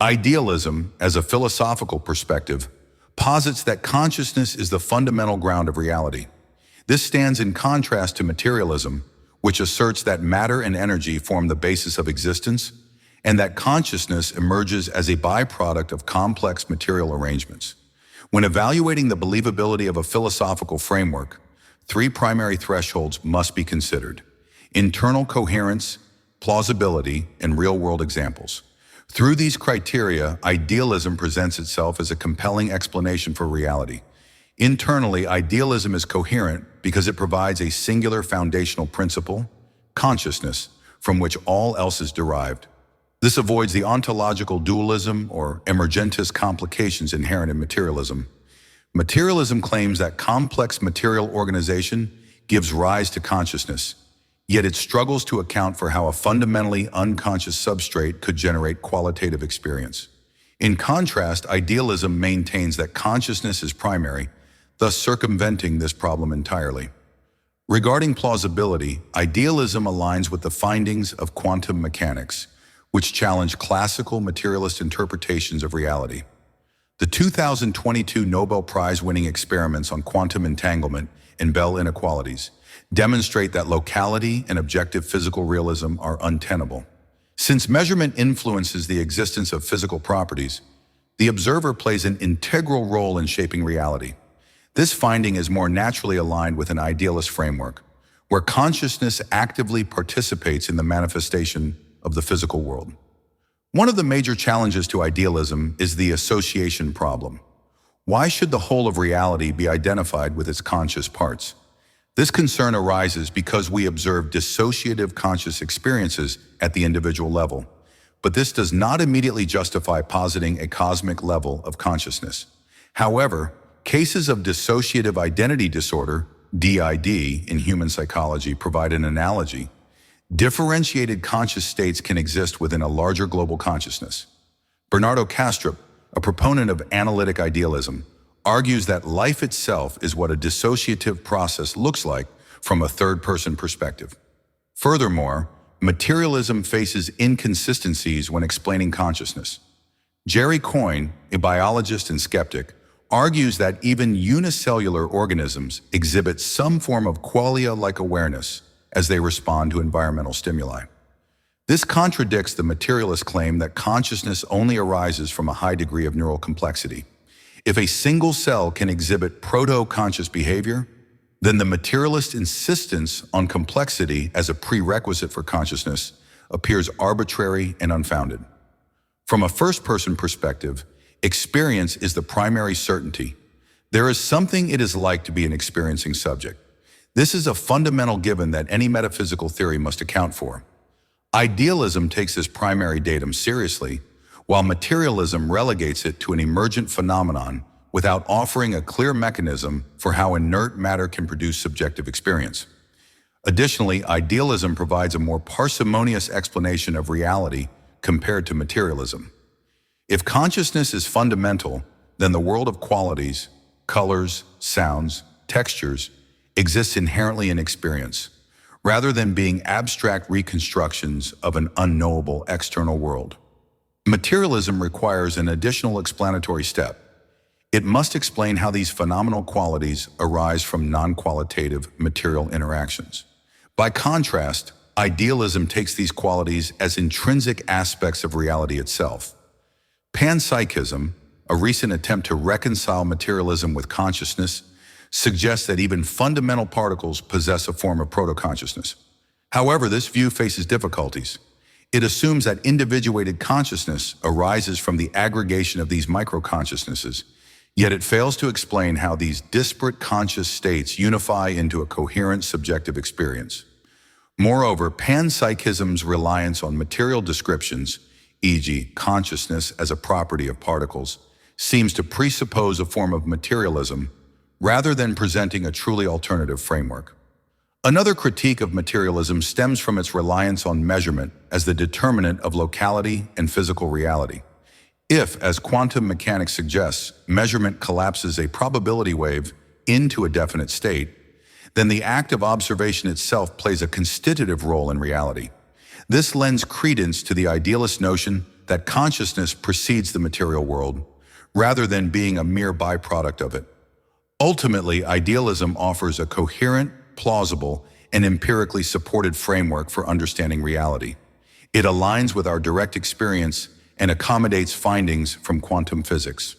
Idealism, as a philosophical perspective, posits that consciousness is the fundamental ground of reality. This stands in contrast to materialism, which asserts that matter and energy form the basis of existence, and that consciousness emerges as a byproduct of complex material arrangements. When evaluating the believability of a philosophical framework, three primary thresholds must be considered: internal coherence, plausibility, and real-world examples. Through these criteria, idealism presents itself as a compelling explanation for reality. Internally, idealism is coherent because it provides a singular foundational principle, consciousness, from which all else is derived. This avoids the ontological dualism or emergentist complications inherent in materialism. Materialism claims that complex material organization gives rise to consciousness, yet it struggles to account for how a fundamentally unconscious substrate could generate qualitative experience. In contrast, idealism maintains that consciousness is primary, thus circumventing this problem entirely. Regarding plausibility, idealism aligns with the findings of quantum mechanics, which challenge classical materialist interpretations of reality. The 2022 Nobel Prize-winning experiments on quantum entanglement and Bell inequalities demonstrate that locality and objective physical realism are untenable. Since measurement influences the existence of physical properties, the observer plays an integral role in shaping reality. This finding is more naturally aligned with an idealist framework, where consciousness actively participates in the manifestation of the physical world. One of the major challenges to idealism is the association problem. Why should the whole of reality be identified with its conscious parts? This concern arises because we observe dissociative conscious experiences at the individual level, but this does not immediately justify positing a cosmic level of consciousness. However, cases of dissociative identity disorder, DID, in human psychology provide an analogy. Differentiated conscious states can exist within a larger global consciousness. Bernardo Kastrup, a proponent of analytic idealism, argues that life itself is what a dissociative process looks like from a third-person perspective. Furthermore, materialism faces inconsistencies when explaining consciousness. Jerry Coyne, a biologist and skeptic, argues that even unicellular organisms exhibit some form of qualia-like awareness as they respond to environmental stimuli. This contradicts the materialist claim that consciousness only arises from a high degree of neural complexity. If a single cell can exhibit proto-conscious behavior, then the materialist insistence on complexity as a prerequisite for consciousness appears arbitrary and unfounded. From a first-person perspective, experience is the primary certainty. There is something it is like to be an experiencing subject. This is a fundamental given that any metaphysical theory must account for. Idealism takes this primary datum seriously, while materialism relegates it to an emergent phenomenon without offering a clear mechanism for how inert matter can produce subjective experience. Additionally, idealism provides a more parsimonious explanation of reality compared to materialism. If consciousness is fundamental, then the world of qualities, colors, sounds, textures, exists inherently in experience, rather than being abstract reconstructions of an unknowable external world. Materialism requires an additional explanatory step. It must explain how these phenomenal qualities arise from non-qualitative material interactions. By contrast, idealism takes these qualities as intrinsic aspects of reality itself. Panpsychism, a recent attempt to reconcile materialism with consciousness, suggests that even fundamental particles possess a form of proto-consciousness. However, this view faces difficulties. It assumes that individuated consciousness arises from the aggregation of these micro-consciousnesses, yet it fails to explain how these disparate conscious states unify into a coherent subjective experience. Moreover, panpsychism's reliance on material descriptions, e.g., consciousness as a property of particles, seems to presuppose a form of materialism rather than presenting a truly alternative framework. Another critique of materialism stems from its reliance on measurement as the determinant of locality and physical reality. If, as quantum mechanics suggests, measurement collapses a probability wave into a definite state, then the act of observation itself plays a constitutive role in reality. This lends credence to the idealist notion that consciousness precedes the material world, rather than being a mere byproduct of it. Ultimately, idealism offers a coherent, plausible, and empirically supported framework for understanding reality. It aligns with our direct experience and accommodates findings from quantum physics.